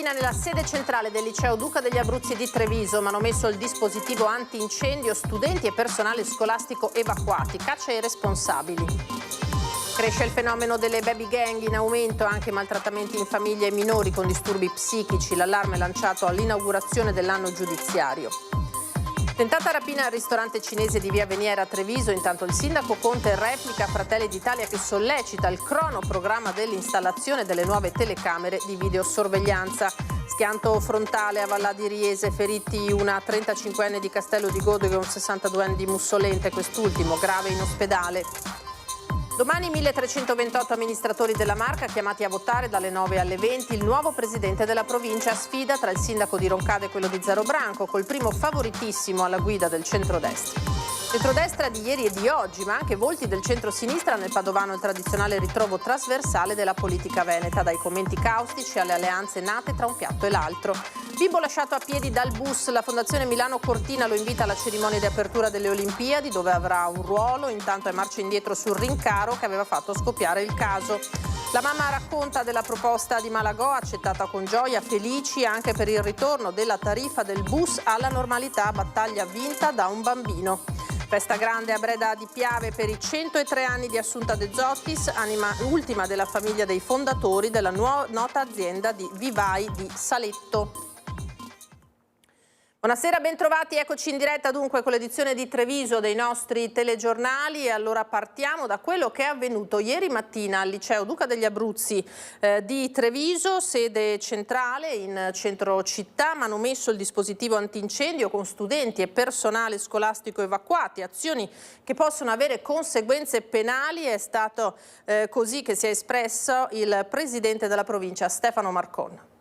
mattina nella sede centrale del liceo Duca degli Abruzzi di Treviso manomesso il dispositivo antincendio, studenti e personale scolastico evacuati, caccia ai responsabili. Cresce il fenomeno delle baby gang, in aumento anche maltrattamenti in famiglie e minori con disturbi psichici, l'allarme lanciato all'inaugurazione dell'anno giudiziario. Tentata rapina al ristorante cinese di Via Veniera a Treviso, intanto il sindaco Conte replica a Fratelli d'Italia che sollecita il cronoprogramma dell'installazione delle nuove telecamere di videosorveglianza. Schianto frontale a Vallà di Riese, feriti una 35enne di Castello di Godoghe e un 62enne di Mussolente, quest'ultimo grave in ospedale. Domani 1328 amministratori della Marca chiamati a votare dalle 9 alle 20 il nuovo presidente della provincia, sfida tra il sindaco di Roncade e quello di Zarobranco, col primo favoritissimo alla guida del centrodestra. Centrodestra di ieri e di oggi, ma anche volti del centro-sinistra nel Padovano, il tradizionale ritrovo trasversale della politica veneta, dai commenti caustici alle alleanze nate tra un piatto e l'altro. Bimbo lasciato a piedi dal bus, la Fondazione Milano Cortina lo invita alla cerimonia di apertura delle Olimpiadi, dove avrà un ruolo, intanto è marcia indietro sul rincaro che aveva fatto scoppiare il caso. La mamma racconta della proposta di Malagò, accettata con gioia, felici anche per il ritorno della tariffa del bus alla normalità, battaglia vinta da un bambino. Festa grande a Breda di Piave per i 103 anni di Assunta De Zottis, anima ultima della famiglia dei fondatori della nota azienda di vivai di Saletto. Buonasera, bentrovati, eccoci in diretta dunque con l'edizione di Treviso dei nostri telegiornali. E allora partiamo da quello che è avvenuto ieri mattina al liceo Duca degli Abruzzi di Treviso, sede centrale in centro città, manomesso il dispositivo antincendio con studenti e personale scolastico evacuati, azioni che possono avere conseguenze penali. È stato così che si è espresso il presidente della provincia Stefano Marcon.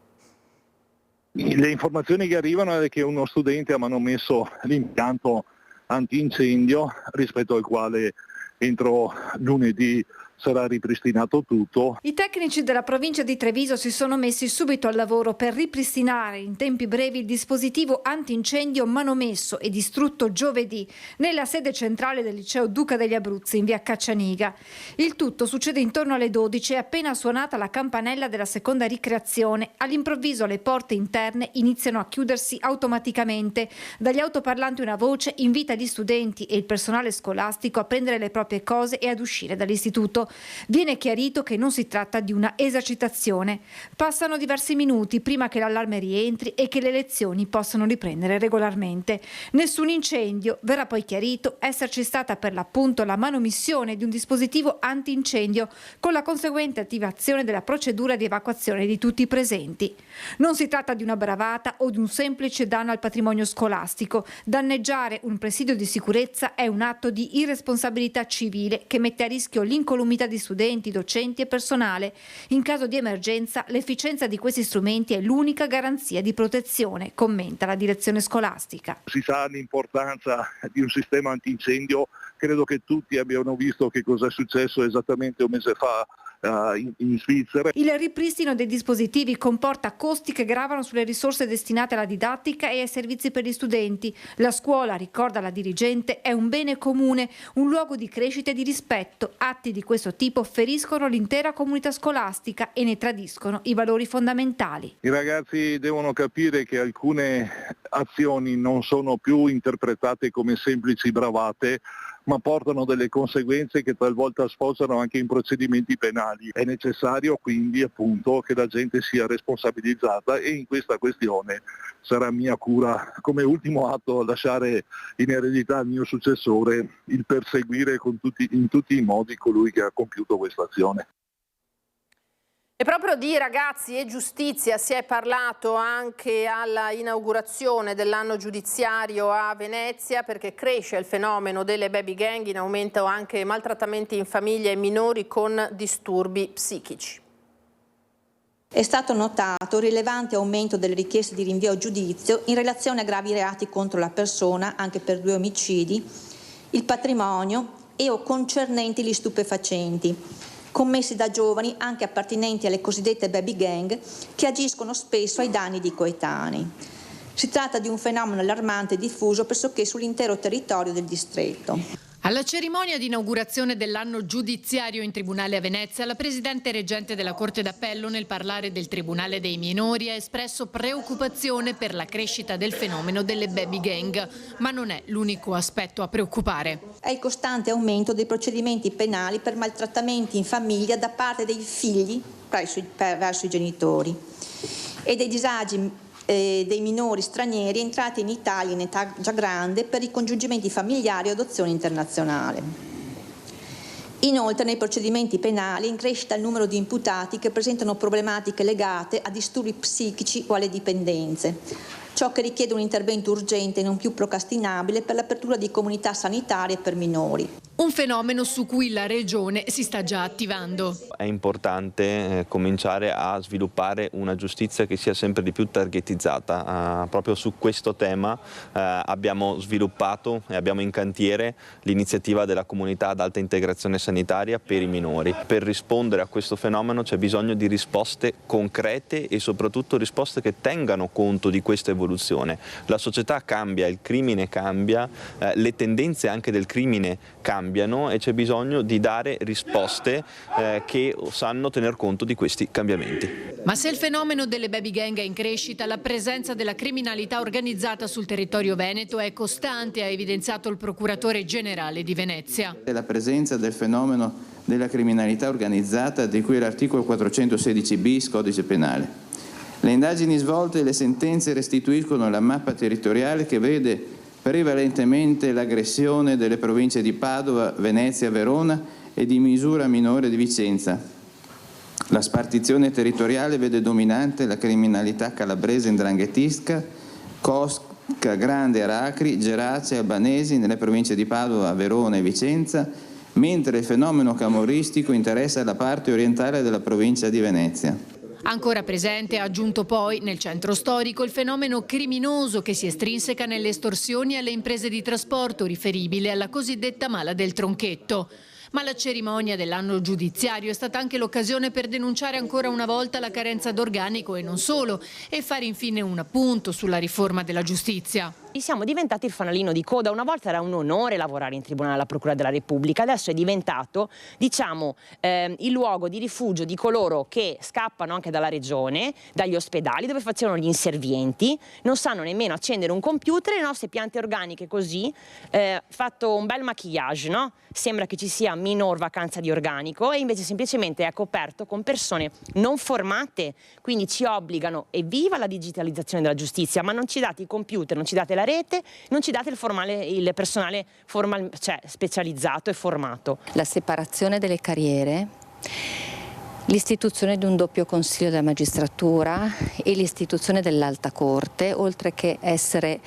Le informazioni che arrivano è che uno studente ha manomesso l'impianto antincendio, rispetto al quale entro lunedì sarà ripristinato tutto. I tecnici della provincia di Treviso si sono messi subito al lavoro per ripristinare in tempi brevi il dispositivo antincendio manomesso e distrutto giovedì nella sede centrale del liceo Duca degli Abruzzi in via Caccianiga. Il tutto succede intorno alle 12 e appena suonata la campanella della seconda ricreazione, all'improvviso le porte interne iniziano a chiudersi automaticamente. Dagli autoparlanti una voce invita gli studenti e il personale scolastico a prendere le proprie cose e ad uscire dall'istituto. Viene chiarito che non si tratta di una esercitazione. Passano diversi minuti prima che l'allarme rientri e che le lezioni possano riprendere regolarmente. Nessun incendio. Verrà poi chiarito esserci stata per l'appunto la manomissione di un dispositivo antincendio con la conseguente attivazione della procedura di evacuazione di tutti i presenti. Non si tratta di una bravata o di un semplice danno al patrimonio scolastico. Danneggiare un presidio di sicurezza è un atto di irresponsabilità civile che mette a rischio l'incolumità di studenti, docenti e personale. In caso di emergenza, l'efficienza di questi strumenti è l'unica garanzia di protezione, commenta la direzione scolastica. Si sa l'importanza di un sistema antincendio, credo che tutti abbiano visto che cosa è successo esattamente un mese fa in Svizzera. Il ripristino dei dispositivi comporta costi che gravano sulle risorse destinate alla didattica e ai servizi per gli studenti. La scuola, ricorda la dirigente, è un bene comune, un luogo di crescita e di rispetto. Atti di questo tipo feriscono l'intera comunità scolastica e ne tradiscono i valori fondamentali. I ragazzi devono capire che alcune azioni non sono più interpretate come semplici bravate, ma portano delle conseguenze che talvolta sfociano anche in procedimenti penali. È necessario quindi appunto che la gente sia responsabilizzata e in questa questione sarà mia cura come ultimo atto lasciare in eredità al mio successore il perseguire in tutti i modi colui che ha compiuto questa azione. E proprio di ragazzi e giustizia si è parlato anche alla inaugurazione dell'anno giudiziario a Venezia, perché cresce il fenomeno delle baby gang, in aumento anche maltrattamenti in famiglia e minori con disturbi psichici. È stato notato un rilevante aumento delle richieste di rinvio a giudizio in relazione a gravi reati contro la persona, anche per 2 omicidi, il patrimonio e o concernenti gli stupefacenti, commessi da giovani anche appartenenti alle cosiddette baby gang che agiscono spesso ai danni di coetanei. Si tratta di un fenomeno allarmante e diffuso pressoché sull'intero territorio del distretto. Alla cerimonia di inaugurazione dell'anno giudiziario in Tribunale a Venezia, la Presidente reggente della Corte d'Appello, nel parlare del Tribunale dei minori, ha espresso preoccupazione per la crescita del fenomeno delle baby gang, ma non è l'unico aspetto a preoccupare. È il costante aumento dei procedimenti penali per maltrattamenti in famiglia da parte dei figli verso i genitori e dei disagi dei minori stranieri entrati in Italia in età già grande per ricongiungimenti familiari o adozione internazionale. Inoltre nei procedimenti penali è in crescita il numero di imputati che presentano problematiche legate a disturbi psichici o alle dipendenze, ciò che richiede un intervento urgente e non più procrastinabile per l'apertura di comunità sanitarie per minori. Un fenomeno su cui la Regione si sta già attivando. È importante cominciare a sviluppare una giustizia che sia sempre di più targetizzata. Proprio su questo tema abbiamo sviluppato e abbiamo in cantiere l'iniziativa della comunità ad alta integrazione sanitaria per i minori. Per rispondere a questo fenomeno c'è bisogno di risposte concrete e soprattutto risposte che tengano conto di questa evoluzione. La società cambia, il crimine cambia, le tendenze anche del crimine cambiano e c'è bisogno di dare risposte che sanno tener conto di questi cambiamenti. Ma se il fenomeno delle baby gang è in crescita, la presenza della criminalità organizzata sul territorio veneto è costante, ha evidenziato il procuratore generale di Venezia. La presenza del fenomeno della criminalità organizzata di cui l'articolo 416 bis Codice Penale. Le indagini svolte e le sentenze restituiscono la mappa territoriale che vede prevalentemente l'aggressione delle province di Padova, Venezia, Verona e di misura minore di Vicenza. La spartizione territoriale vede dominante la criminalità calabrese indranghetisca, Cosca, Grande, Aracri, Gerace e Albanesi nelle province di Padova, Verona e Vicenza, mentre il fenomeno camorristico interessa la parte orientale della provincia di Venezia. Ancora presente, ha aggiunto poi, nel centro storico, il fenomeno criminoso che si estrinseca nelle estorsioni alle imprese di trasporto riferibile alla cosiddetta mala del tronchetto. Ma la cerimonia dell'anno giudiziario è stata anche l'occasione per denunciare ancora una volta la carenza d'organico e non solo, e fare infine un appunto sulla riforma della giustizia. Siamo diventati il fanalino di coda. Una volta era un onore lavorare in tribunale alla Procura della Repubblica, adesso è diventato, diciamo, il luogo di rifugio di coloro che scappano anche dalla regione, dagli ospedali dove facevano gli inservienti, non sanno nemmeno accendere un computer, le nostre piante organiche così, fatto un bel maquillage, no? Sembra che ci sia minor vacanza di organico e invece semplicemente è coperto con persone non formate, quindi ci obbligano, evviva la digitalizzazione della giustizia, ma non ci date i computer, non ci date la rete, non ci date il personale specializzato e formato. La separazione delle carriere, l'istituzione di un doppio consiglio della magistratura e l'istituzione dell'alta corte, oltre che essere,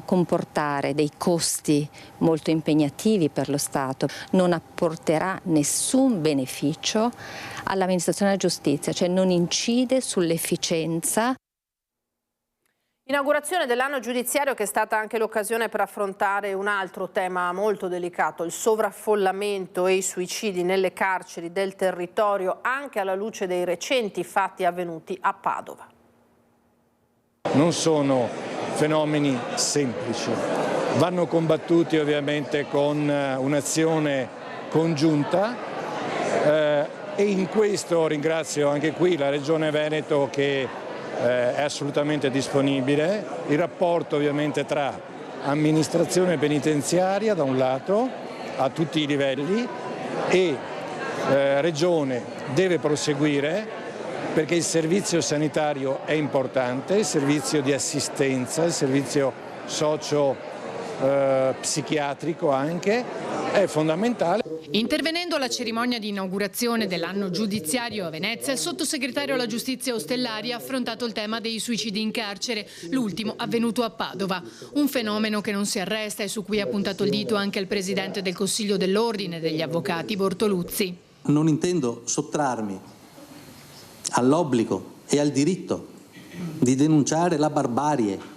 comportare dei costi molto impegnativi per lo Stato, non apporterà nessun beneficio all'amministrazione della giustizia, cioè non incide sull'efficienza. Inaugurazione dell'anno giudiziario che è stata anche l'occasione per affrontare un altro tema molto delicato, il sovraffollamento e i suicidi nelle carceri del territorio, anche alla luce dei recenti fatti avvenuti a Padova. Non sono fenomeni semplici, vanno combattuti ovviamente con un'azione congiunta e in questo ringrazio anche qui la Regione Veneto che è assolutamente disponibile, il rapporto ovviamente tra amministrazione penitenziaria da un lato a tutti i livelli e Regione deve proseguire perché il servizio sanitario è importante, il servizio di assistenza, il servizio socio-psichiatrico anche è fondamentale. Intervenendo alla cerimonia di inaugurazione dell'anno giudiziario a Venezia, il sottosegretario alla giustizia Ostellari ha affrontato il tema dei suicidi in carcere, l'ultimo avvenuto a Padova. Un fenomeno che non si arresta e su cui ha puntato il dito anche il presidente del Consiglio dell'Ordine degli Avvocati, Bortoluzzi. Non intendo sottrarmi all'obbligo e al diritto di denunciare la barbarie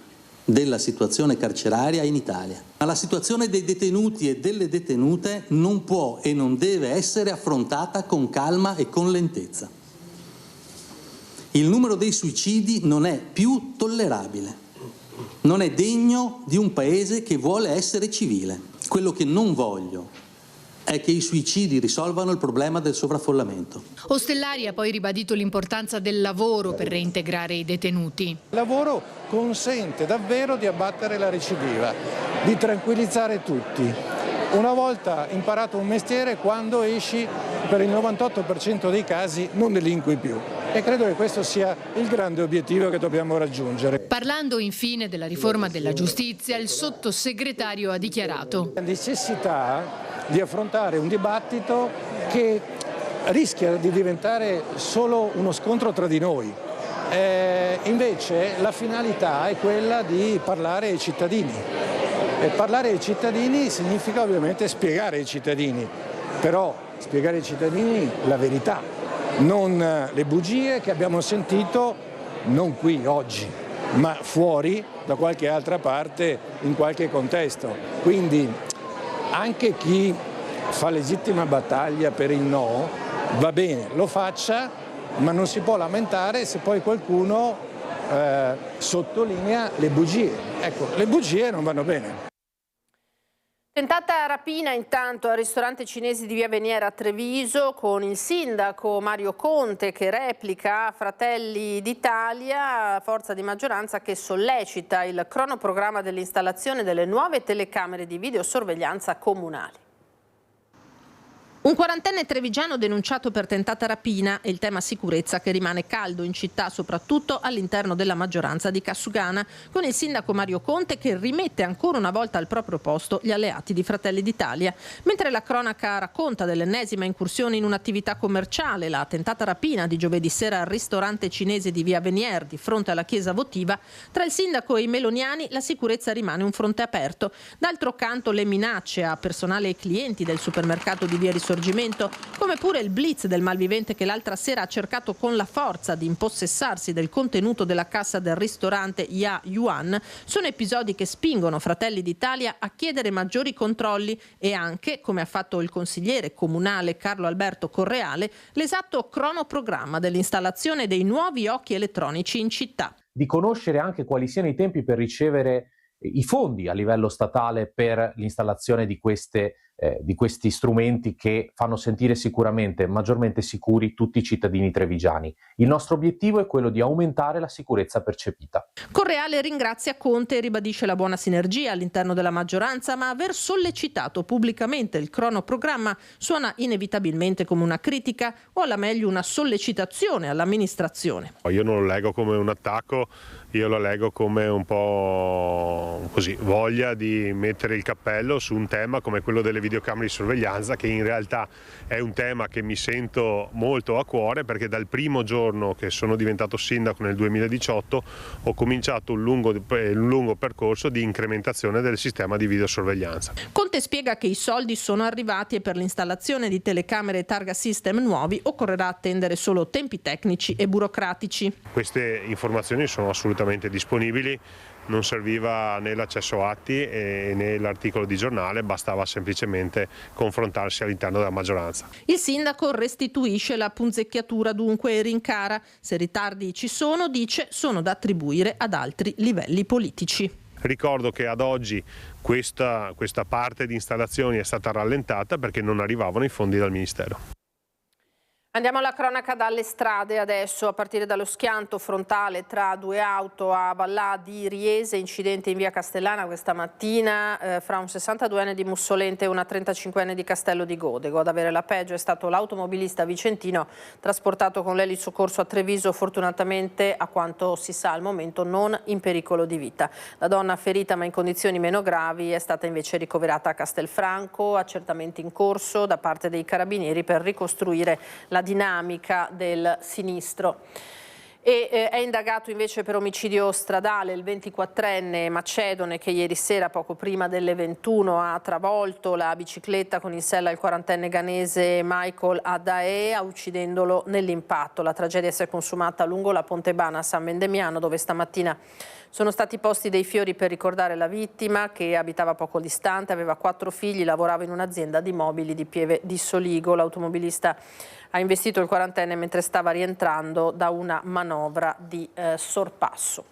della situazione carceraria in Italia. Ma la situazione dei detenuti e delle detenute non può e non deve essere affrontata con calma e con lentezza. Il numero dei suicidi non è più tollerabile, non è degno di un paese che vuole essere civile. Quello che non voglio è che i suicidi risolvano il problema del sovraffollamento. Ostellari ha poi ribadito l'importanza del lavoro per reintegrare i detenuti. Il lavoro consente davvero di abbattere la recidiva, di tranquillizzare tutti. Una volta imparato un mestiere, quando esci, per il 98% dei casi non delinqui più. E credo che questo sia il grande obiettivo che dobbiamo raggiungere. Parlando infine della riforma della giustizia, il sottosegretario ha dichiarato: La necessità di affrontare un dibattito che rischia di diventare solo uno scontro tra di noi. Invece la finalità è quella di parlare ai cittadini. E parlare ai cittadini significa ovviamente spiegare ai cittadini, però spiegare ai cittadini la verità, non le bugie che abbiamo sentito non qui oggi, ma fuori da qualche altra parte, in qualche contesto. Quindi anche chi fa legittima battaglia per il no, va bene, lo faccia, ma non si può lamentare se poi qualcuno sottolinea le bugie. Ecco, le bugie non vanno bene. Tentata rapina intanto al ristorante cinese di Via Veniera a Treviso, con il sindaco Mario Conte che replica Fratelli d'Italia, forza di maggioranza che sollecita il cronoprogramma dell'installazione delle nuove telecamere di videosorveglianza comunali. Un 40enne trevigiano denunciato per tentata rapina e il tema sicurezza che rimane caldo in città, soprattutto all'interno della maggioranza di Cassugana, con il sindaco Mario Conte che rimette ancora una volta al proprio posto gli alleati di Fratelli d'Italia. Mentre la cronaca racconta dell'ennesima incursione in un'attività commerciale, la tentata rapina di giovedì sera al ristorante cinese di Via Venier di fronte alla chiesa votiva, tra il sindaco e i meloniani la sicurezza rimane un fronte aperto. D'altro canto le minacce a personale e clienti del supermercato di Via Risorgimento, come pure il blitz del malvivente che l'altra sera ha cercato con la forza di impossessarsi del contenuto della cassa del ristorante Ya Yuan, sono episodi che spingono Fratelli d'Italia a chiedere maggiori controlli e anche, come ha fatto il consigliere comunale Carlo Alberto Correale, l'esatto cronoprogramma dell'installazione dei nuovi occhi elettronici in città. Di conoscere anche quali siano i tempi per ricevere i fondi a livello statale per l'installazione di questi strumenti che fanno sentire sicuramente maggiormente sicuri tutti i cittadini trevigiani. Il nostro obiettivo è quello di aumentare la sicurezza percepita. Correale ringrazia Conte e ribadisce la buona sinergia all'interno della maggioranza, ma aver sollecitato pubblicamente il cronoprogramma suona inevitabilmente come una critica o alla meglio una sollecitazione all'amministrazione. Io non lo leggo come un attacco, io lo leggo come un po' così voglia di mettere il cappello su un tema come quello delle videocamere di sorveglianza, che in realtà è un tema che mi sento molto a cuore, perché dal primo giorno che sono diventato sindaco nel 2018 ho cominciato un lungo percorso di incrementazione del sistema di videosorveglianza. Conte spiega che i soldi sono arrivati e per l'installazione di telecamere e targa system nuovi occorrerà attendere solo tempi tecnici e burocratici. Queste informazioni sono assolutamente disponibili. Non serviva né l'accesso atti né l'articolo di giornale, bastava semplicemente confrontarsi all'interno della maggioranza. Il sindaco restituisce la punzecchiatura dunque e rincara. Se ritardi ci sono, dice, sono da attribuire ad altri livelli politici. Ricordo che ad oggi questa parte di installazioni è stata rallentata perché non arrivavano i fondi dal Ministero. Andiamo alla cronaca dalle strade adesso, a partire dallo schianto frontale tra due auto a Vallà di Riese, incidente in via Castellana questa mattina fra un 62enne di Mussolente e una 35enne di Castello di Godego. Ad avere la peggio è stato l'automobilista vicentino trasportato con l'elisoccorso a Treviso, fortunatamente a quanto si sa al momento non in pericolo di vita. La donna ferita ma in condizioni meno gravi è stata invece ricoverata a Castelfranco, accertamenti in corso da parte dei carabinieri per ricostruire la dinamica del sinistro. È indagato invece per omicidio stradale il 24enne macedone che ieri sera poco prima delle 21 ha travolto la bicicletta con in sella il 40enne ghanese Michael Adaea uccidendolo nell'impatto. La tragedia si è consumata lungo la Pontebana a San Vendemiano, dove stamattina sono stati posti dei fiori per ricordare la vittima, che abitava poco distante, aveva 4 figli, lavorava in un'azienda di mobili di Pieve di Soligo. L'automobilista ha investito il 40enne mentre stava rientrando da una manovra di sorpasso.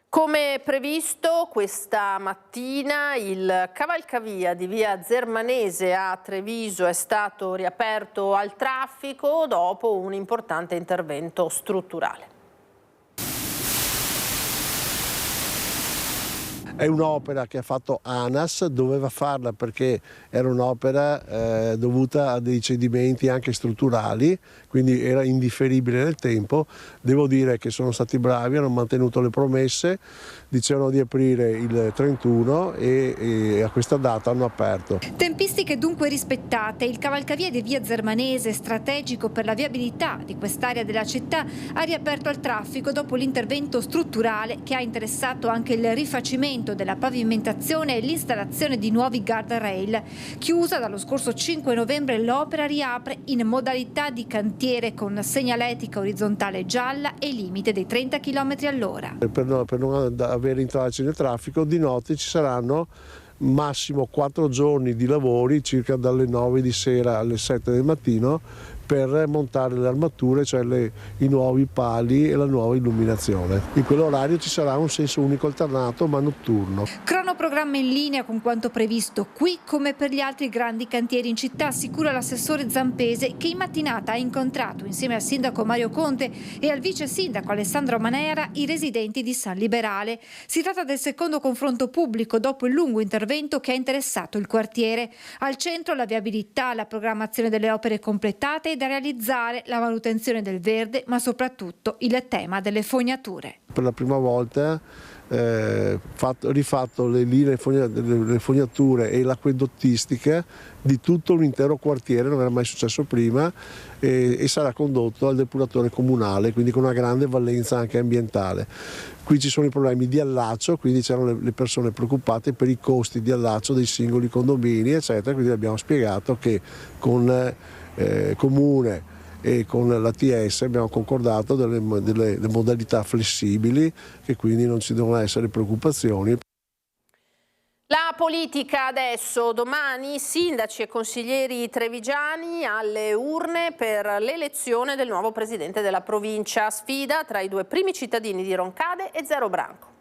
Come previsto, questa mattina il cavalcavia di via Zermanese a Treviso è stato riaperto al traffico dopo un importante intervento strutturale. È un'opera che ha fatto ANAS, doveva farla perché era un'opera dovuta a dei cedimenti anche strutturali, quindi era indifferibile nel tempo. Devo dire che sono stati bravi, hanno mantenuto le promesse, dicevano di aprire il 31 e a questa data hanno aperto. Tempistiche dunque rispettate. Il cavalcavia di via Zermanese, strategico per la viabilità di quest'area della città, ha riaperto al traffico dopo l'intervento strutturale che ha interessato anche il rifacimento della pavimentazione e l'installazione di nuovi guardrail. Chiusa dallo scorso 5 novembre, l'opera riapre in modalità di cantiere con segnaletica orizzontale gialla e limite dei 30 km all'ora. Per non avere intralci nel traffico, di notte ci saranno massimo 4 giorni di lavori, circa dalle 9 di sera alle 7 del mattino, per montare le armature, cioè i nuovi pali e la nuova illuminazione. In quell'orario ci sarà un senso unico alternato ma notturno. Cronoprogramma in linea con quanto previsto qui come per gli altri grandi cantieri in città, assicura l'assessore Zampese, che in mattinata ha incontrato insieme al sindaco Mario Conte e al vice sindaco Alessandro Manera i residenti di San Liberale. Si tratta del secondo confronto pubblico dopo il lungo intervento che ha interessato il quartiere. Al centro la viabilità, la programmazione delle opere completate da realizzare, la manutenzione del verde, ma soprattutto il tema delle fognature. Per la prima volta rifatto le linee, le fognature e l'acquedottistica di tutto un intero quartiere, non era mai successo prima, e sarà condotto al depuratore comunale, quindi con una grande valenza anche ambientale. Qui ci sono i problemi di allaccio, quindi c'erano le persone preoccupate per i costi di allaccio dei singoli condomini, eccetera, quindi abbiamo spiegato che con Comune e con l'ATS abbiamo concordato delle modalità flessibili, che quindi non ci devono essere preoccupazioni. La politica adesso, domani sindaci e consiglieri trevigiani alle urne per l'elezione del nuovo presidente della provincia, sfida tra i due primi cittadini di Roncade e Zero Branco.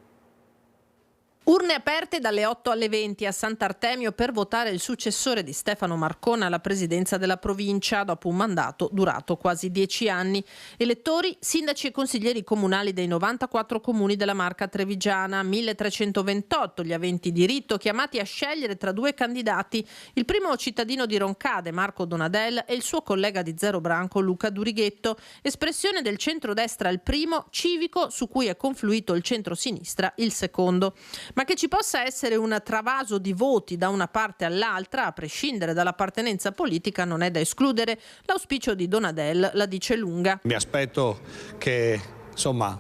Urne aperte dalle 8 alle 20 a Sant'Artemio per votare il successore di Stefano Marcona alla presidenza della provincia dopo un mandato durato quasi 10 anni. Elettori, sindaci e consiglieri comunali dei 94 comuni della Marca trevigiana, 1328 gli aventi diritto, chiamati a scegliere tra due candidati, il primo cittadino di Roncade, Marco Donadel, e il suo collega di Zero Branco, Luca Durighetto, espressione del centrodestra il primo, civico su cui è confluito il centrosinistra il secondo. Ma che ci possa essere un travaso di voti da una parte all'altra, a prescindere dall'appartenenza politica, non è da escludere. L'auspicio di Donadel la dice lunga. Mi aspetto che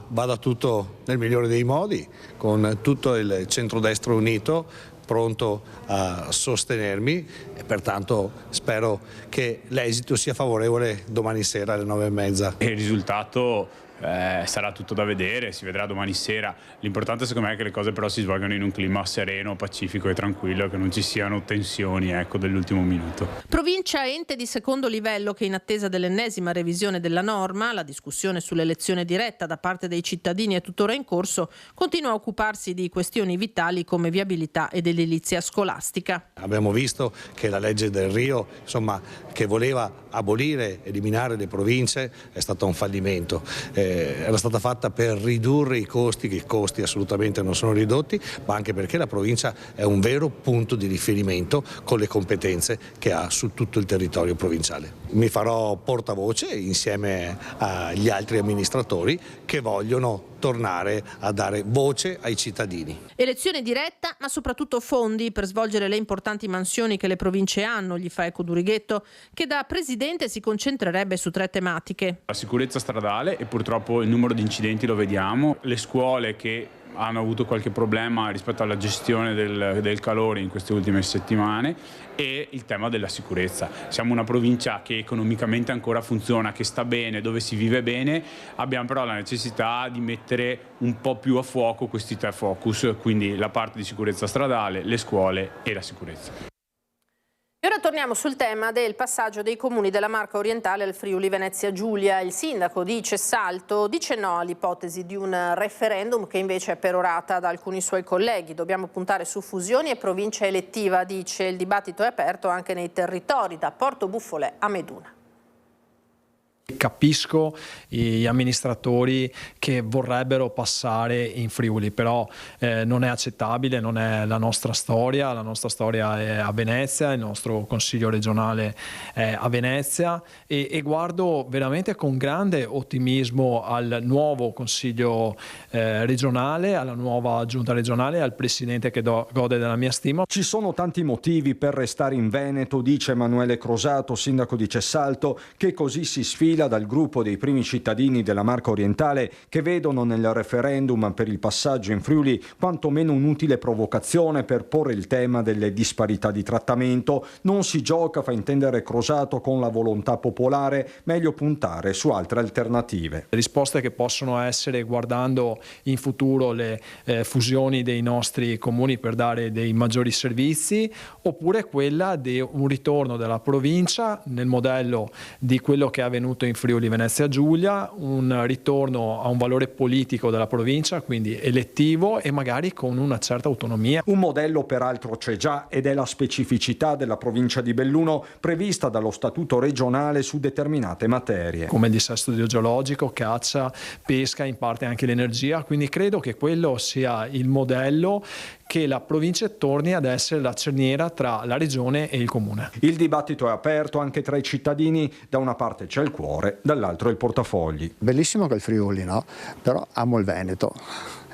vada tutto nel migliore dei modi, con tutto il centrodestra unito, pronto a sostenermi, e pertanto spero che l'esito sia favorevole domani sera alle 9:30. Il risultato sarà tutto da vedere, si vedrà domani sera. L'importante secondo me è che le cose però si svolgano in un clima sereno, pacifico e tranquillo, che non ci siano tensioni dell'ultimo minuto. Provincia ente di secondo livello che, in attesa dell'ennesima revisione della norma, la discussione sull'elezione diretta da parte dei cittadini è tuttora in corso, continua a occuparsi di questioni vitali come viabilità ed edilizia scolastica. Abbiamo visto che la legge del Rio, che voleva abolire, eliminare le province, è stato un fallimento. Era stata fatta per ridurre i costi, che i costi assolutamente non sono ridotti, ma anche perché la provincia è un vero punto di riferimento con le competenze che ha su tutto il territorio provinciale. Mi farò portavoce insieme agli altri amministratori che vogliono tornare a dare voce ai cittadini. Elezione diretta, ma soprattutto fondi per svolgere le importanti mansioni che le province hanno, gli fa eco Durighetto, che da presidente si concentrerebbe su 3 tematiche. La sicurezza stradale, e purtroppo il numero di incidenti lo vediamo, le scuole che hanno avuto qualche problema rispetto alla gestione del calore in queste ultime settimane, e il tema della sicurezza. Siamo una provincia che economicamente ancora funziona, che sta bene, dove si vive bene, abbiamo però la necessità di mettere un po' più a fuoco questi 3 focus, quindi la parte di sicurezza stradale, le scuole e la sicurezza. E ora ora torniamo sul tema del passaggio dei comuni della Marca Orientale al Friuli Venezia Giulia. Il sindaco di Cessalto dice no all'ipotesi di un referendum che invece è perorata da alcuni suoi colleghi. Dobbiamo puntare su fusioni e provincia elettiva, dice. Il dibattito è aperto anche nei territori, da Porto Buffolè a Meduna. Capisco gli amministratori che vorrebbero passare in Friuli, però non è accettabile, non è la nostra storia è a Venezia, il nostro consiglio regionale è a Venezia e guardo veramente con grande ottimismo al nuovo consiglio regionale, alla nuova giunta regionale, al presidente che gode della mia stima. Ci sono tanti motivi per restare in Veneto, dice Emanuele Crosato, sindaco di Cessalto, che così si sfila dal gruppo dei primi cittadini della Marca Orientale che vedono nel referendum per il passaggio in Friuli quantomeno un'utile provocazione per porre il tema delle disparità di trattamento. Non si gioca, fa intendere Crosato, con la volontà popolare, meglio puntare su altre alternative. Risposte che possono essere, guardando in futuro le fusioni dei nostri comuni per dare dei maggiori servizi, oppure quella di un ritorno della provincia nel modello di quello che è avvenuto in Friuli Venezia Giulia, un ritorno a un valore politico della provincia, quindi elettivo e magari con una certa autonomia. Un modello peraltro c'è già ed è la specificità della provincia di Belluno prevista dallo statuto regionale su determinate materie. Come il dissesto idrogeologico, caccia, pesca, in parte anche l'energia, quindi credo che quello sia il modello che la provincia torni ad essere la cerniera tra la regione e il comune. Il dibattito è aperto anche tra i cittadini, da una parte c'è il cuore, dall'altro il portafogli. Bellissimo che il Friuli, no? Però amo il Veneto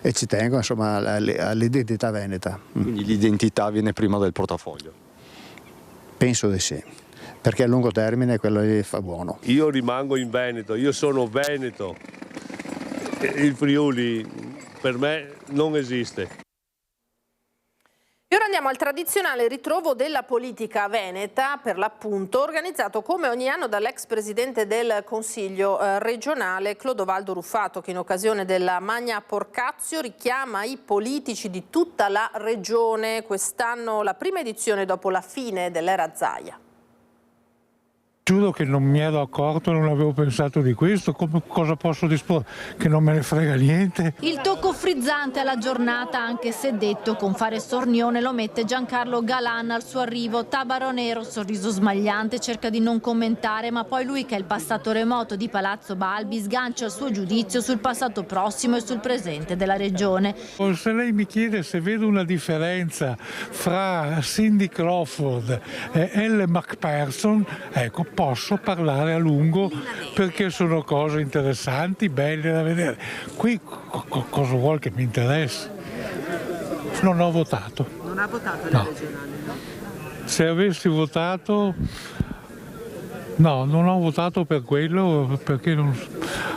e ci tengo insomma all'identità veneta. Quindi l'identità viene prima del portafoglio? Penso di sì, perché a lungo termine quello lì fa buono. Io rimango in Veneto, io sono veneto, il Friuli per me non esiste. E ora andiamo al tradizionale ritrovo della politica veneta, per l'appunto, organizzato come ogni anno dall'ex presidente del Consiglio regionale Clodovaldo Ruffato, che in occasione della Magna Porcazio richiama i politici di tutta la regione. Quest'anno la prima edizione dopo la fine dell'era Zaia. Giuro che non mi ero accorto, non avevo pensato di questo, cosa posso disporre? Che non me ne frega niente. Il tocco frizzante alla giornata, anche se detto con fare sornione, lo mette Giancarlo Galan al suo arrivo. Tabaro nero, sorriso smagliante, cerca di non commentare, ma poi lui, che è il passato remoto di Palazzo Balbi, sgancia il suo giudizio sul passato prossimo e sul presente della regione. Se lei mi chiede se vedo una differenza fra Cindy Crawford e Elle Macpherson, ecco, posso parlare a lungo perché sono cose interessanti, belle da vedere. Qui cosa vuol che mi interessi? Non ho votato. Non ha votato la regionale? No. Se avessi votato... No, non ho votato per quello, perché non...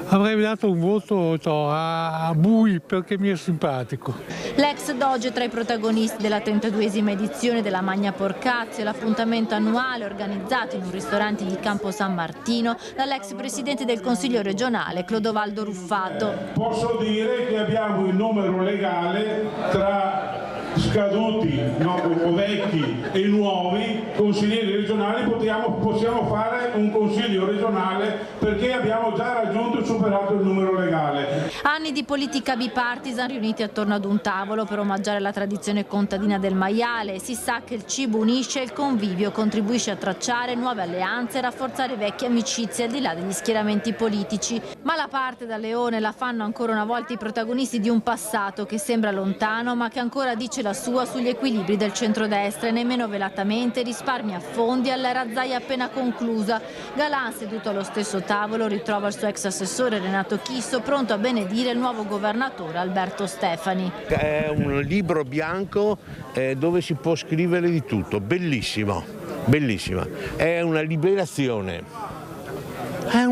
avrei dato un voto a Bui perché mi è simpatico. L'ex Doge tra i protagonisti della 32esima edizione della Magna Porcazio, l'appuntamento annuale organizzato in un ristorante di Campo San Martino dall'ex presidente del Consiglio regionale Clodovaldo Ruffato. Posso dire che abbiamo il numero legale tra scaduti, o vecchi e nuovi consiglieri regionali, possiamo fare un consiglio regionale perché abbiamo già raggiunto e superato il numero legale. Anni di politica bipartisan riuniti attorno ad un tavolo per omaggiare la tradizione contadina del maiale. Si sa che il cibo unisce e il convivio contribuisce a tracciare nuove alleanze e rafforzare vecchie amicizie al di là degli schieramenti politici. Ma la parte da leone la fanno ancora una volta i protagonisti di un passato che sembra lontano ma che ancora dice la sua sugli equilibri del centrodestra e nemmeno velatamente risparmia fondi all'era Zaia appena conclusa. Galan, seduto allo stesso tavolo, ritrova il suo ex assessore Renato Chisso pronto a benedire il nuovo governatore Alberto Stefani. È un libro bianco dove si può scrivere di tutto, bellissimo, bellissima. È una liberazione. È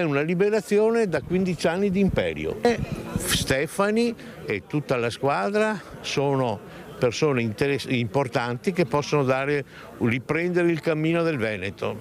una liberazione da 15 anni di imperio. E Stefani e tutta la squadra sono persone importanti che possono dare riprendere il cammino del Veneto,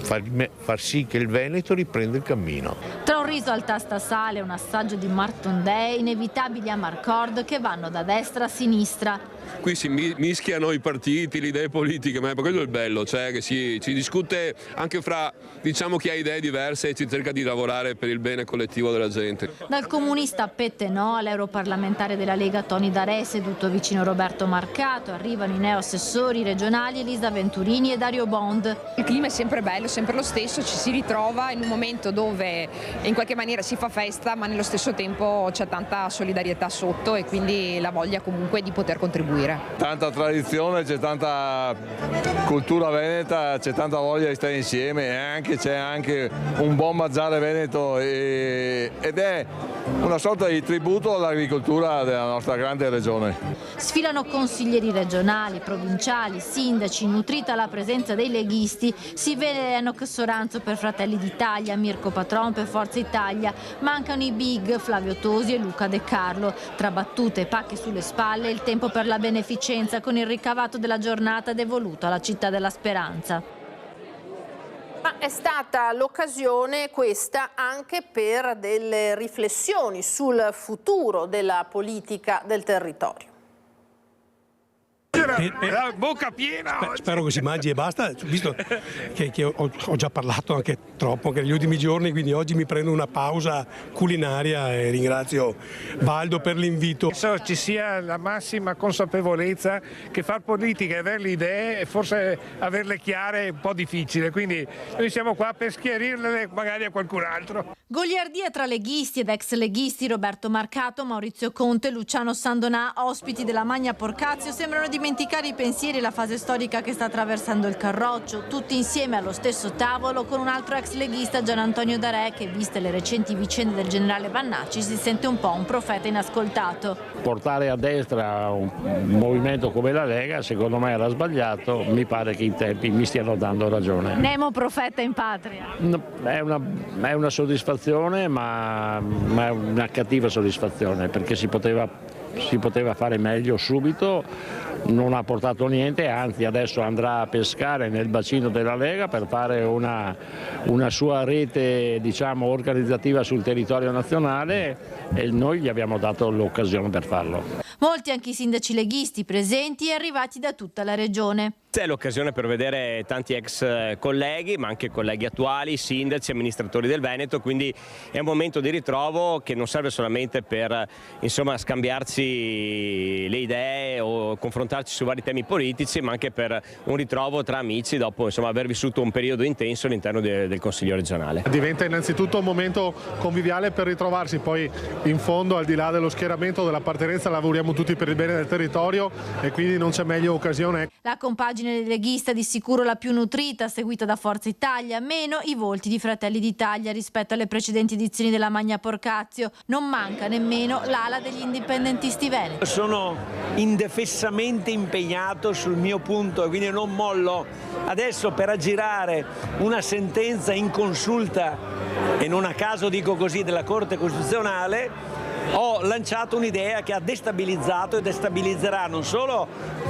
far sì che il Veneto riprenda il cammino. Tra un riso al tastasale e un assaggio di Martondè, inevitabili amarcord che vanno da destra a sinistra. Qui si mischiano i partiti, le idee politiche, ma quello è il bello, cioè che si discute anche fra, diciamo, chi ha idee diverse e si cerca di lavorare per il bene collettivo della gente. Dal comunista Pette No all'europarlamentare della Lega Toni Darè, seduto vicino Roberto Marcato, arrivano i neoassessori regionali Elisa Venturini e Dario Bond. Il clima è sempre bello, sempre lo stesso, ci si ritrova in un momento dove in qualche maniera si fa festa, ma nello stesso tempo c'è tanta solidarietà sotto e quindi la voglia comunque di poter contribuire. Tanta tradizione, c'è tanta cultura veneta, c'è tanta voglia di stare insieme e c'è anche un buon mangiare veneto ed è una sorta di tributo all'agricoltura della nostra grande regione. Sfilano consiglieri regionali, provinciali, sindaci, nutrita la presenza dei leghisti, si vede Enoch Soranzo per Fratelli d'Italia, Mirko Patron per Forza Italia, mancano i big Flavio Tosi e Luca De Carlo. Tra battute e pacche sulle spalle il tempo per la beneficenza con il ricavato della giornata devoluto alla Città della Speranza. Ma è stata l'occasione questa anche per delle riflessioni sul futuro della politica del territorio. La bocca piena. Spero che si mangi e basta, visto che ho già parlato anche troppo anche negli ultimi giorni, quindi oggi mi prendo una pausa culinaria e ringrazio Valdo per l'invito. Penso ci sia la massima consapevolezza che far politica e avere le idee e forse averle chiare è un po' difficile, quindi noi siamo qua per schiarirle magari a qualcun altro. Goliardia tra leghisti ed ex leghisti, Roberto Marcato, Maurizio Conte, Luciano Sandonà, ospiti della Magna Porcazio, sembrano dimenticare i pensieri e la fase storica che sta attraversando il Carroccio, tutti insieme allo stesso tavolo con un altro ex leghista, Gian Antonio Darè, che viste le recenti vicende del generale Vannacci si sente un po' un profeta inascoltato. Portare a destra un movimento come la Lega secondo me era sbagliato, mi pare che i tempi mi stiano dando ragione. Nemo profeta in patria. No, è una soddisfazione, ma è una cattiva soddisfazione, perché si poteva fare meglio subito, non ha portato niente, anzi adesso andrà a pescare nel bacino della Lega per fare una sua rete, diciamo, organizzativa sul territorio nazionale e noi gli abbiamo dato l'occasione per farlo. Molti anche i sindaci leghisti presenti e arrivati da tutta la regione. È l'occasione per vedere tanti ex colleghi, ma anche colleghi attuali, sindaci, amministratori del Veneto, quindi è un momento di ritrovo che non serve solamente per scambiarci le idee o confrontarci su vari temi politici, ma anche per un ritrovo tra amici dopo aver vissuto un periodo intenso all'interno del Consiglio regionale. Diventa innanzitutto un momento conviviale per ritrovarsi, poi in fondo, al di là dello schieramento, dell'appartenenza, lavoriamo tutti per il bene del territorio e quindi non c'è meglio occasione. La compagine leghista di sicuro la più nutrita, seguita da Forza Italia, meno i volti di Fratelli d'Italia rispetto alle precedenti edizioni della Magna Porcazio. Non manca nemmeno l'ala degli indipendentisti veneti. Sono indefessamente impegnato sul mio punto e quindi non mollo. Adesso per aggirare una sentenza inconsulta, e non a caso dico così, della Corte Costituzionale, ho lanciato un'idea che ha destabilizzato e destabilizzerà non solo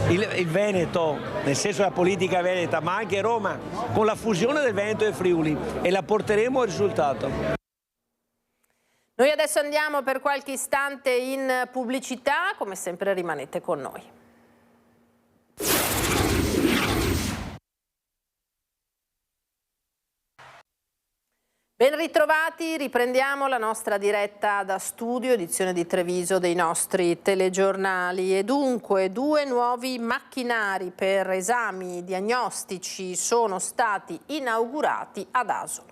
il Veneto, nel senso della politica veneta, ma anche Roma, con la fusione del Veneto e Friuli, e la porteremo al risultato. Noi adesso andiamo per qualche istante in pubblicità, come sempre rimanete con noi. Ben ritrovati, riprendiamo la nostra diretta da studio, edizione di Treviso dei nostri telegiornali. E dunque 2 nuovi macchinari per esami diagnostici sono stati inaugurati ad Asolo.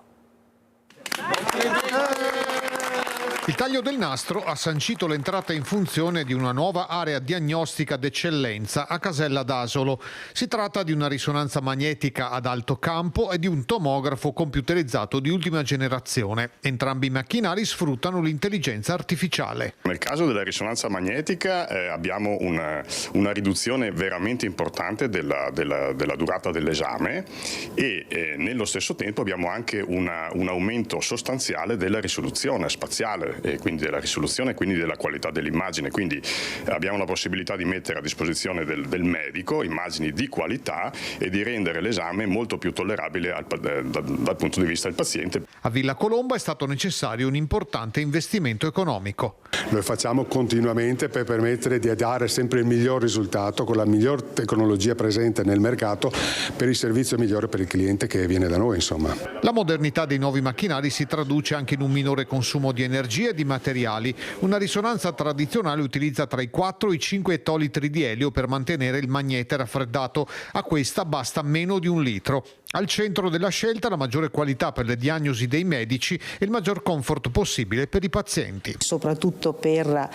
Il taglio del nastro ha sancito l'entrata in funzione di una nuova area diagnostica d'eccellenza a Casella d'Asolo. Si tratta di una risonanza magnetica ad alto campo e di un tomografo computerizzato di ultima generazione. Entrambi i macchinari sfruttano l'intelligenza artificiale. Nel caso della risonanza magnetica abbiamo una riduzione veramente importante della durata dell'esame e nello stesso tempo abbiamo anche un aumento sostanziale della risoluzione spaziale. e quindi della risoluzione e quindi della qualità dell'immagine. Quindi abbiamo la possibilità di mettere a disposizione del medico immagini di qualità e di rendere l'esame molto più tollerabile dal punto di vista del paziente. A Villa Colomba è stato necessario un importante investimento economico. Lo facciamo continuamente per permettere di dare sempre il miglior risultato con la miglior tecnologia presente nel mercato per il servizio migliore per il cliente che viene da noi, insomma. La modernità dei nuovi macchinari si traduce anche in un minore consumo di energia e di materiali. Una risonanza tradizionale utilizza tra i 4 e i 5 ettolitri di elio per mantenere il magnete raffreddato. A questa basta meno di 1 litro. Al centro della scelta la maggiore qualità per le diagnosi dei medici e il maggior comfort possibile per i pazienti. Soprattutto per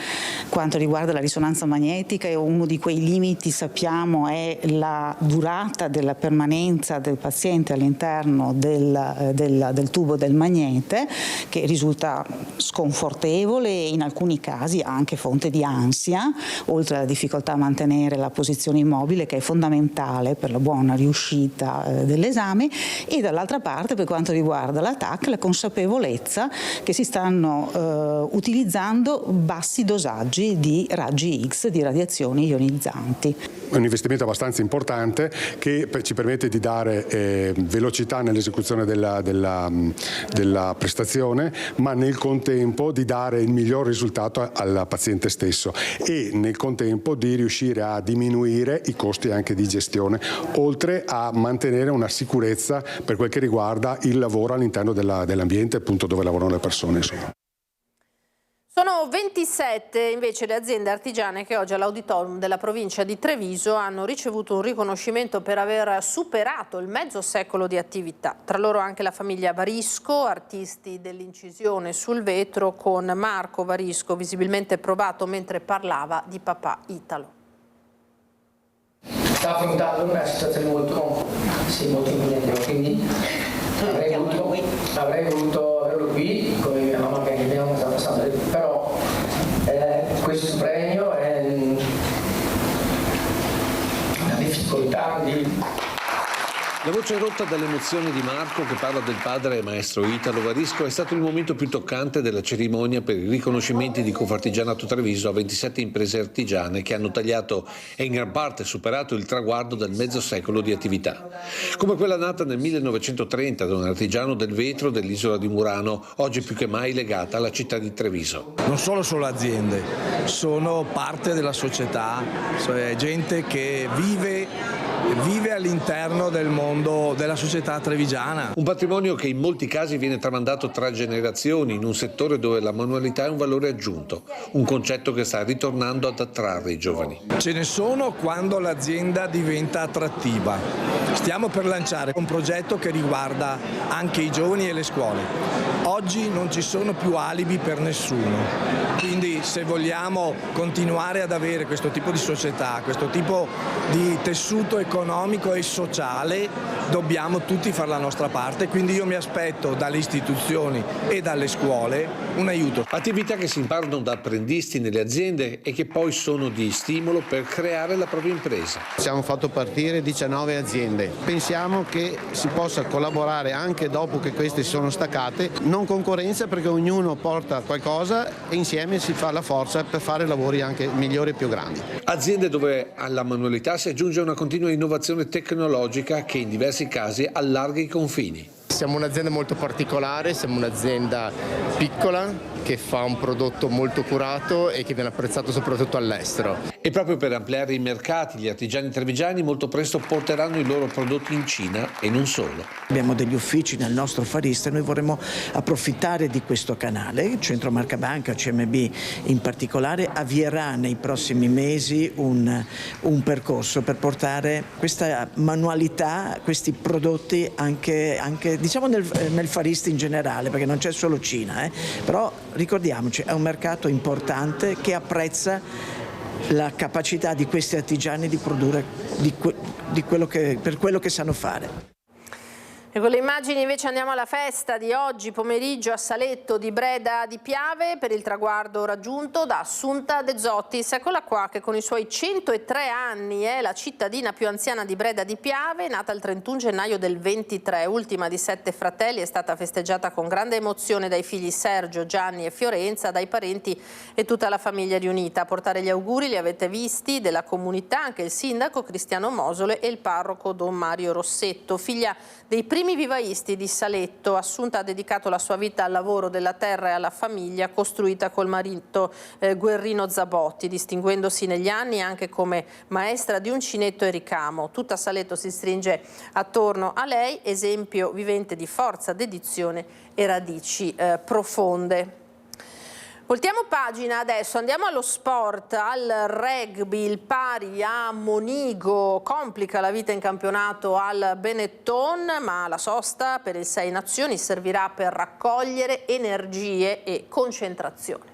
quanto riguarda la risonanza magnetica, e uno di quei limiti sappiamo è la durata della permanenza del paziente all'interno del tubo del magnete, che risulta sconfortevole e in alcuni casi anche fonte di ansia, oltre alla difficoltà a mantenere la posizione immobile, che è fondamentale per la buona riuscita dell'esame. E dall'altra parte, per quanto riguarda la TAC, la consapevolezza che si stanno utilizzando bassi dosaggi di raggi X, di radiazioni ionizzanti. È un investimento abbastanza importante che ci permette di dare velocità nell'esecuzione della prestazione, ma nel contempo di dare il miglior risultato al paziente stesso e nel contempo di riuscire a diminuire i costi anche di gestione, oltre a mantenere una sicurezza per quel che riguarda il lavoro all'interno dell'ambiente, appunto, dove lavorano le persone, insomma. Sono 27 invece le aziende artigiane che oggi all'Auditorium della provincia di Treviso hanno ricevuto un riconoscimento per aver superato il mezzo secolo di attività. Tra loro anche la famiglia Varisco, artisti dell'incisione sul vetro, con Marco Varisco visibilmente provato mentre parlava di papà Italo. Sta affrontando una situazione molto impegnativa, quindi avrei voluto averlo qui come mia mamma, che abbiamo sta passando, però questo premio è una difficoltà di... La voce rotta dalle emozioni di Marco, che parla del padre maestro Italo Varisco, è stato il momento più toccante della cerimonia per i riconoscimenti di Confartigianato Treviso a 27 imprese artigiane che hanno tagliato e in gran parte superato il traguardo del mezzo secolo di attività. Come quella nata nel 1930 da un artigiano del vetro dell'isola di Murano, oggi più che mai legata alla città di Treviso. Non sono solo aziende, sono parte della società, cioè gente che vive all'interno del mondo della società trevigiana. Un patrimonio che in molti casi viene tramandato tra generazioni in un settore dove la manualità è un valore aggiunto, un concetto che sta ritornando ad attrarre i giovani. Ce ne sono quando l'azienda diventa attrattiva. Stiamo per lanciare un progetto che riguarda anche i giovani e le scuole. Oggi non ci sono più alibi per nessuno, quindi se vogliamo continuare ad avere questo tipo di società, questo tipo di tessuto economico e sociale, dobbiamo tutti fare la nostra parte, quindi io mi aspetto dalle istituzioni e dalle scuole un aiuto. Attività che si imparano da apprendisti nelle aziende e che poi sono di stimolo per creare la propria impresa. Abbiamo fatto partire 19 aziende, pensiamo che si possa collaborare anche dopo che queste si sono staccate, non concorrenza, perché ognuno porta qualcosa e insieme si fa la forza per fare lavori anche migliori e più grandi. Aziende dove alla manualità si aggiunge una continua innovazione tecnologica che in diversi casi allarga i confini. Siamo un'azienda molto particolare, siamo un'azienda piccola che fa un prodotto molto curato e che viene apprezzato soprattutto all'estero. E proprio per ampliare i mercati, gli artigiani trevigiani molto presto porteranno i loro prodotti in Cina e non solo. Abbiamo degli uffici nel nostro Far East e noi vorremmo approfittare di questo canale. Il Centro Marca Banca, CMB in particolare, avvierà nei prossimi mesi un percorso per portare questa manualità, questi prodotti anche diciamo nel Far East in generale, perché non c'è solo Cina, però ricordiamoci, è un mercato importante che apprezza la capacità di questi artigiani di produrre per quello che sanno fare. E con le immagini invece andiamo alla festa di oggi pomeriggio a Saletto di Breda di Piave per il traguardo raggiunto da Assunta De Zottis. Eccola qua che con i suoi 103 anni è la cittadina più anziana di Breda di Piave, nata il 31 gennaio del 23, ultima di 7 fratelli, è stata festeggiata con grande emozione dai figli Sergio, Gianni e Fiorenza, dai parenti e tutta la famiglia riunita. A portare gli auguri li avete visti della comunità anche il sindaco Cristiano Mosole e il parroco Don Mario Rossetto. Figlia dei primi vivaisti di Saletto, Assunta ha dedicato la sua vita al lavoro della terra e alla famiglia costruita col marito Guerrino Zabotti, distinguendosi negli anni anche come maestra di uncinetto e ricamo. Tutta Saletto si stringe attorno a lei, esempio vivente di forza, dedizione e radici profonde. Voltiamo pagina adesso, andiamo allo sport, al rugby. Il pari a Monigo complica la vita in campionato al Benetton, ma la sosta per il 6 Nazioni servirà per raccogliere energie e concentrazione.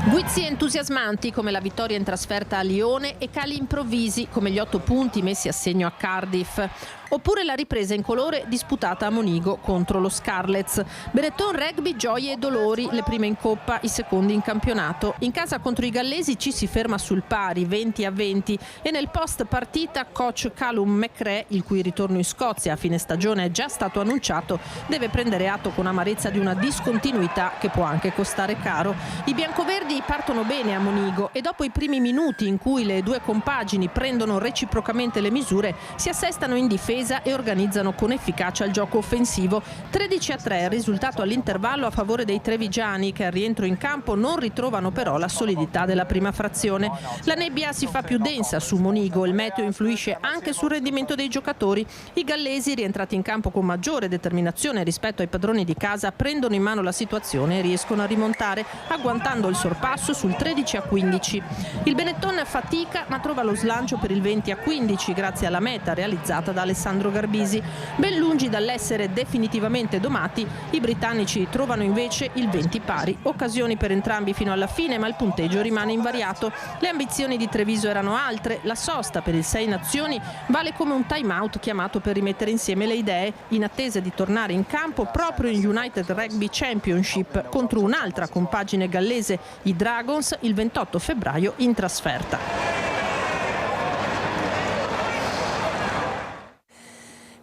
Guizzi entusiasmanti come la vittoria in trasferta a Lione e cali improvvisi come gli 8 punti messi a segno a Cardiff. Oppure la ripresa in colore disputata a Monigo contro lo Scarlets. Benetton Rugby, gioie e dolori, le prime in coppa, i secondi in campionato. In casa contro i gallesi ci si ferma sul pari, 20-20, e nel post partita coach Callum McRae, il cui ritorno in Scozia a fine stagione è già stato annunciato, deve prendere atto con amarezza di una discontinuità che può anche costare caro. I biancoverdi partono bene a Monigo e dopo i primi minuti in cui le due compagini prendono reciprocamente le misure, si assestano in difesa e organizzano con efficacia il gioco offensivo. 13-3 il risultato all'intervallo a favore dei trevigiani, che al rientro in campo non ritrovano però la solidità della prima frazione. La nebbia si fa più densa su Monigo, il meteo influisce anche sul rendimento dei giocatori. I gallesi, rientrati in campo con maggiore determinazione rispetto ai padroni di casa, prendono in mano la situazione e riescono a rimontare, agguantando il sorpasso sul 13-15. Il Benetton fatica ma trova lo slancio per il 20-15 grazie alla meta realizzata da Alessandro Garbisi. Ben lungi dall'essere definitivamente domati, i britannici trovano invece il 20 pari. Occasioni per entrambi fino alla fine, ma il punteggio rimane invariato. Le ambizioni di Treviso erano altre. La sosta per il 6 Nazioni vale come un time out chiamato per rimettere insieme le idee, in attesa di tornare in campo proprio in United Rugby Championship contro un'altra compagine gallese, i Dragons, il 28 febbraio in trasferta.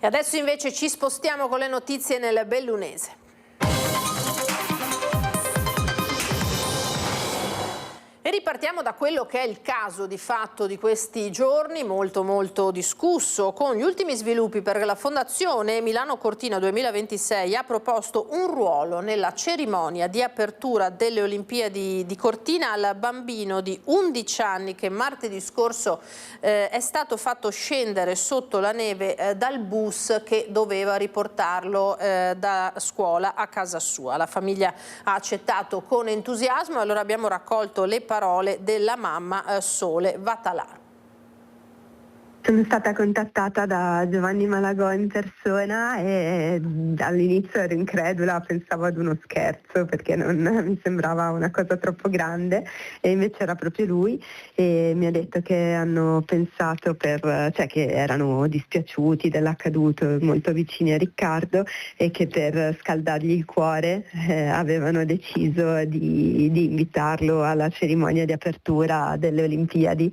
E adesso invece ci spostiamo con le notizie nel bellunese. E ripartiamo da quello che è il caso di fatto di questi giorni, molto discusso, con gli ultimi sviluppi perché la Fondazione Milano Cortina 2026 ha proposto un ruolo nella cerimonia di apertura delle Olimpiadi di Cortina al bambino di 11 anni che martedì scorso è stato fatto scendere sotto la neve dal bus che doveva riportarlo da scuola a casa sua. La famiglia ha accettato con entusiasmo e allora abbiamo raccolto le parole della mamma Sole Vatalà. Sono stata contattata da Giovanni Malagò in persona e all'inizio ero incredula, pensavo ad uno scherzo perché non mi sembrava una cosa troppo grande e invece era proprio lui e mi ha detto che hanno pensato che erano dispiaciuti dell'accaduto, molto vicini a Riccardo e che per scaldargli il cuore avevano deciso di invitarlo alla cerimonia di apertura delle Olimpiadi.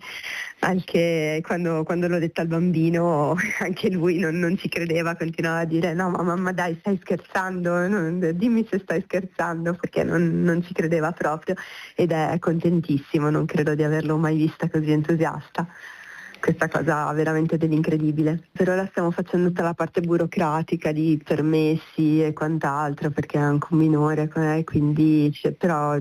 Anche quando l'ho detto al bambino, anche lui non ci credeva, continuava a dire no ma mamma dai stai scherzando, dimmi se stai scherzando, perché non ci credeva proprio ed è contentissimo, non credo di averlo mai vista così entusiasta. Questa cosa veramente dell'incredibile. Per ora stiamo facendo tutta la parte burocratica di permessi e quant'altro perché è anche un minore, quindi però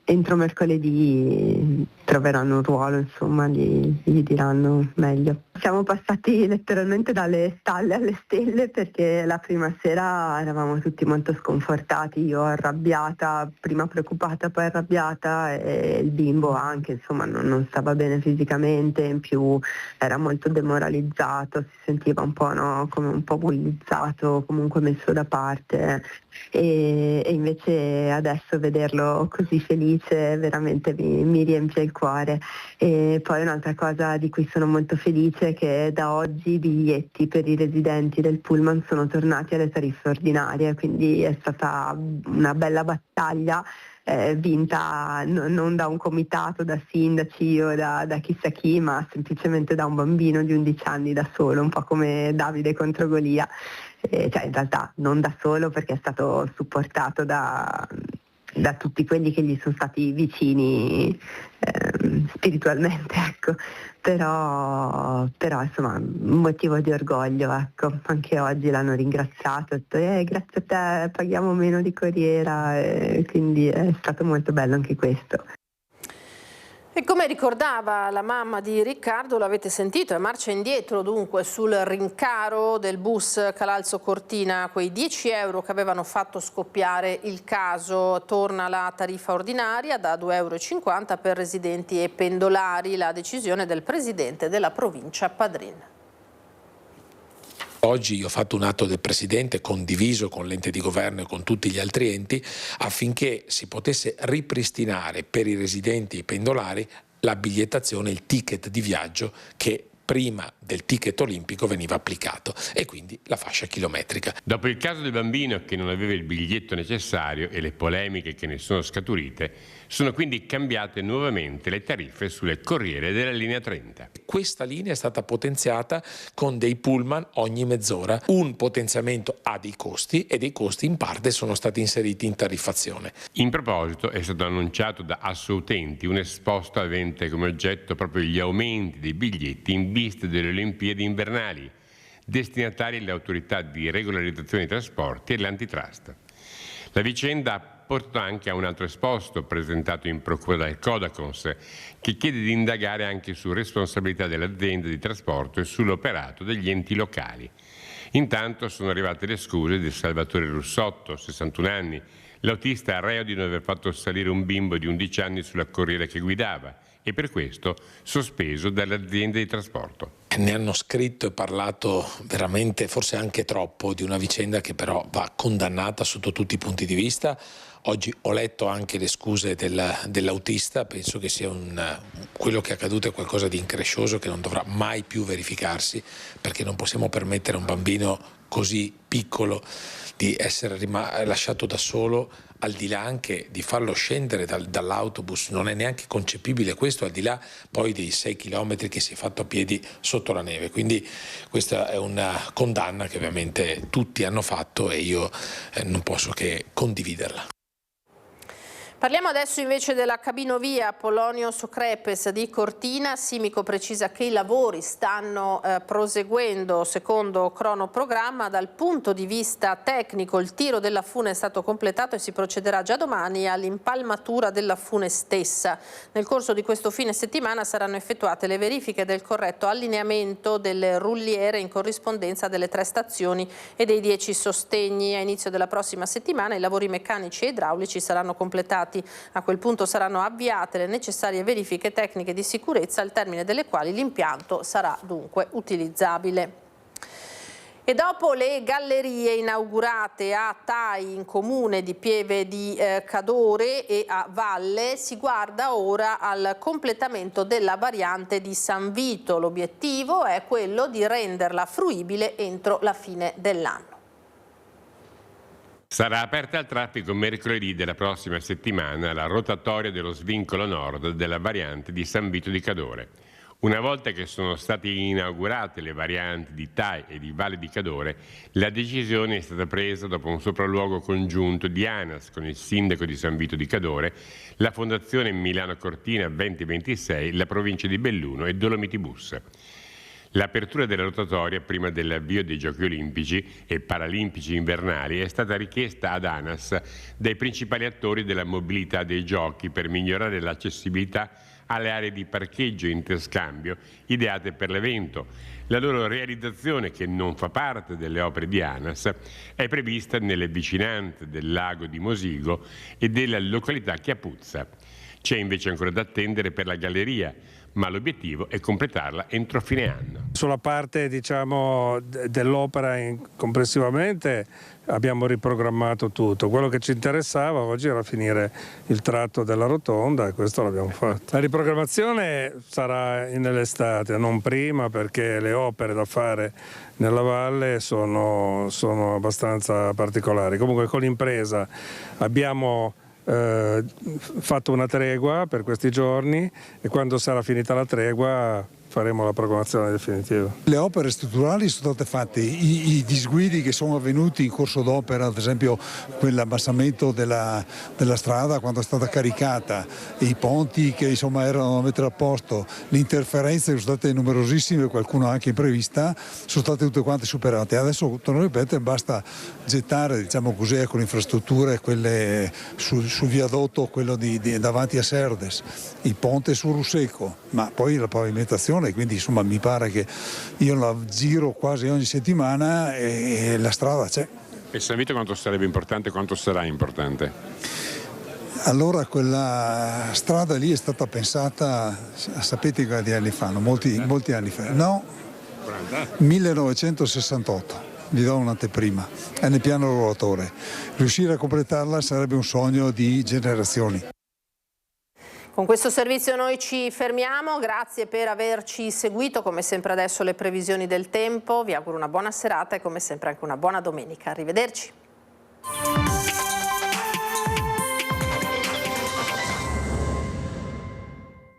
entro mercoledì troveranno un ruolo, insomma, gli diranno meglio. Siamo passati letteralmente dalle stalle alle stelle perché la prima sera eravamo tutti molto sconfortati, io arrabbiata, prima preoccupata poi arrabbiata e il bimbo anche, insomma non stava bene fisicamente, in più era molto demoralizzato, si sentiva un po', come un po' bullizzato, comunque messo da parte e invece adesso vederlo così felice veramente mi riempie il cuore. E poi un'altra cosa di cui sono molto felice dice che da oggi i biglietti per i residenti del pullman sono tornati alle tariffe ordinarie, quindi è stata una bella battaglia vinta non da un comitato, da sindaci o da chissà chi, ma semplicemente da un bambino di 11 anni da solo, un po' come Davide contro Golia. Cioè in realtà non da solo, perché è stato supportato da tutti quelli che gli sono stati vicini spiritualmente, ecco. Però insomma un motivo di orgoglio, ecco. Anche oggi l'hanno ringraziato, ha detto grazie a te paghiamo meno di corriera, quindi è stato molto bello anche questo. E come ricordava la mamma di Riccardo, l'avete sentito, è marcia indietro dunque sul rincaro del bus Calalzo Cortina, quei 10 euro che avevano fatto scoppiare il caso. Torna la tariffa ordinaria da 2,50 euro per residenti e pendolari, la decisione del presidente della provincia Padrin. Oggi io ho fatto un atto del Presidente condiviso con l'ente di governo e con tutti gli altri enti affinché si potesse ripristinare per i residenti e i pendolari la bigliettazione, il ticket di viaggio che prima del ticket olimpico veniva applicato, e quindi la fascia chilometrica. Dopo il caso del bambino che non aveva il biglietto necessario e le polemiche che ne sono scaturite, sono quindi cambiate nuovamente le tariffe sulle corriere della linea 30. Questa linea è stata potenziata con dei pullman ogni mezz'ora. Un potenziamento ha dei costi e dei costi in parte sono stati inseriti in tariffazione. In proposito è stato annunciato da Assoutenti un esposto avente come oggetto proprio gli aumenti dei biglietti in vista delle Olimpiadi invernali, destinatarie alle autorità di regolarizzazione dei trasporti e l'antitrust. La vicenda porta anche a un altro esposto presentato in procura dal Codacons, che chiede di indagare anche su responsabilità dell'azienda di trasporto e sull'operato degli enti locali. Intanto sono arrivate le scuse di Salvatore Russotto, 61 anni, l'autista reo di non aver fatto salire un bimbo di 11 anni sulla corriera che guidava e per questo sospeso dall'azienda di trasporto. Ne hanno scritto e parlato veramente, forse anche troppo, di una vicenda che però va condannata sotto tutti i punti di vista. Oggi ho letto anche le scuse dell'autista, penso che sia quello che è accaduto è qualcosa di increscioso che non dovrà mai più verificarsi, perché non possiamo permettere a un bambino così piccolo di essere lasciato da solo, al di là anche di farlo scendere dall'autobus. Non è neanche concepibile questo, al di là poi dei 6 chilometri che si è fatto a piedi sotto la neve. Quindi questa è una condanna che ovviamente tutti hanno fatto e io non posso che condividerla. Parliamo adesso invece della cabinovia Polonio Socrepes di Cortina. Simico precisa che i lavori stanno proseguendo secondo cronoprogramma. Dal punto di vista tecnico il tiro della fune è stato completato e si procederà già domani all'impalmatura della fune stessa. Nel corso di questo fine settimana saranno effettuate le verifiche del corretto allineamento delle rulliere in corrispondenza delle 3 stazioni e dei 10 sostegni. A inizio della prossima settimana i lavori meccanici e idraulici saranno completati. A quel punto saranno avviate le necessarie verifiche tecniche di sicurezza, al termine delle quali l'impianto sarà dunque utilizzabile. E dopo le gallerie inaugurate a Tai, in comune di Pieve di Cadore, e a Valle, si guarda ora al completamento della variante di San Vito. L'obiettivo è quello di renderla fruibile entro la fine dell'anno. Sarà aperta al traffico mercoledì della prossima settimana la rotatoria dello svincolo nord della variante di San Vito di Cadore. Una volta che sono state inaugurate le varianti di Tai e di Valle di Cadore, la decisione è stata presa dopo un sopralluogo congiunto di ANAS con il sindaco di San Vito di Cadore, la Fondazione Milano Cortina 2026, la provincia di Belluno e Dolomiti Bus. L'apertura della rotatoria prima dell'avvio dei Giochi Olimpici e Paralimpici invernali è stata richiesta ad ANAS dai principali attori della mobilità dei giochi per migliorare l'accessibilità alle aree di parcheggio e interscambio ideate per l'evento. La loro realizzazione, che non fa parte delle opere di ANAS, è prevista nelle vicinanze del lago di Mosigo e della località Chiapuzza. C'è invece ancora da attendere per la galleria, ma l'obiettivo è completarla entro fine anno. Sulla parte dell'opera complessivamente abbiamo riprogrammato tutto. Quello che ci interessava oggi era finire il tratto della rotonda e questo l'abbiamo fatto. La riprogrammazione sarà nell'estate, non prima, perché le opere da fare nella valle sono abbastanza particolari. Comunque con l'impresa abbiamo fatto una tregua per questi giorni e quando sarà finita la tregua faremo la programmazione definitiva. Le opere strutturali sono state fatte, i disguidi che sono avvenuti in corso d'opera, ad esempio quell'abbassamento della strada quando è stata caricata, i ponti che insomma erano da mettere a posto, le interferenze sono state numerosissime, qualcuno anche imprevista, sono state tutte quante superate. Adesso, torno a ripetere, basta gettare, diciamo così, con le infrastrutture, quelle sul viadotto, quello davanti a Serdes, il ponte su Russeco, ma poi la pavimentazione. Quindi insomma mi pare che io la giro quasi ogni settimana e la strada c'è. E San Vito quanto sarebbe importante, quanto sarà importante? Allora quella strada lì è stata pensata, sapete quanti anni fa? Molti anni fa. No, 1968. Vi do un'anteprima, è nel piano rotatore. Riuscire a completarla sarebbe un sogno di generazioni. Con questo servizio noi ci fermiamo, grazie per averci seguito, come sempre adesso le previsioni del tempo, vi auguro una buona serata e come sempre anche una buona domenica, arrivederci.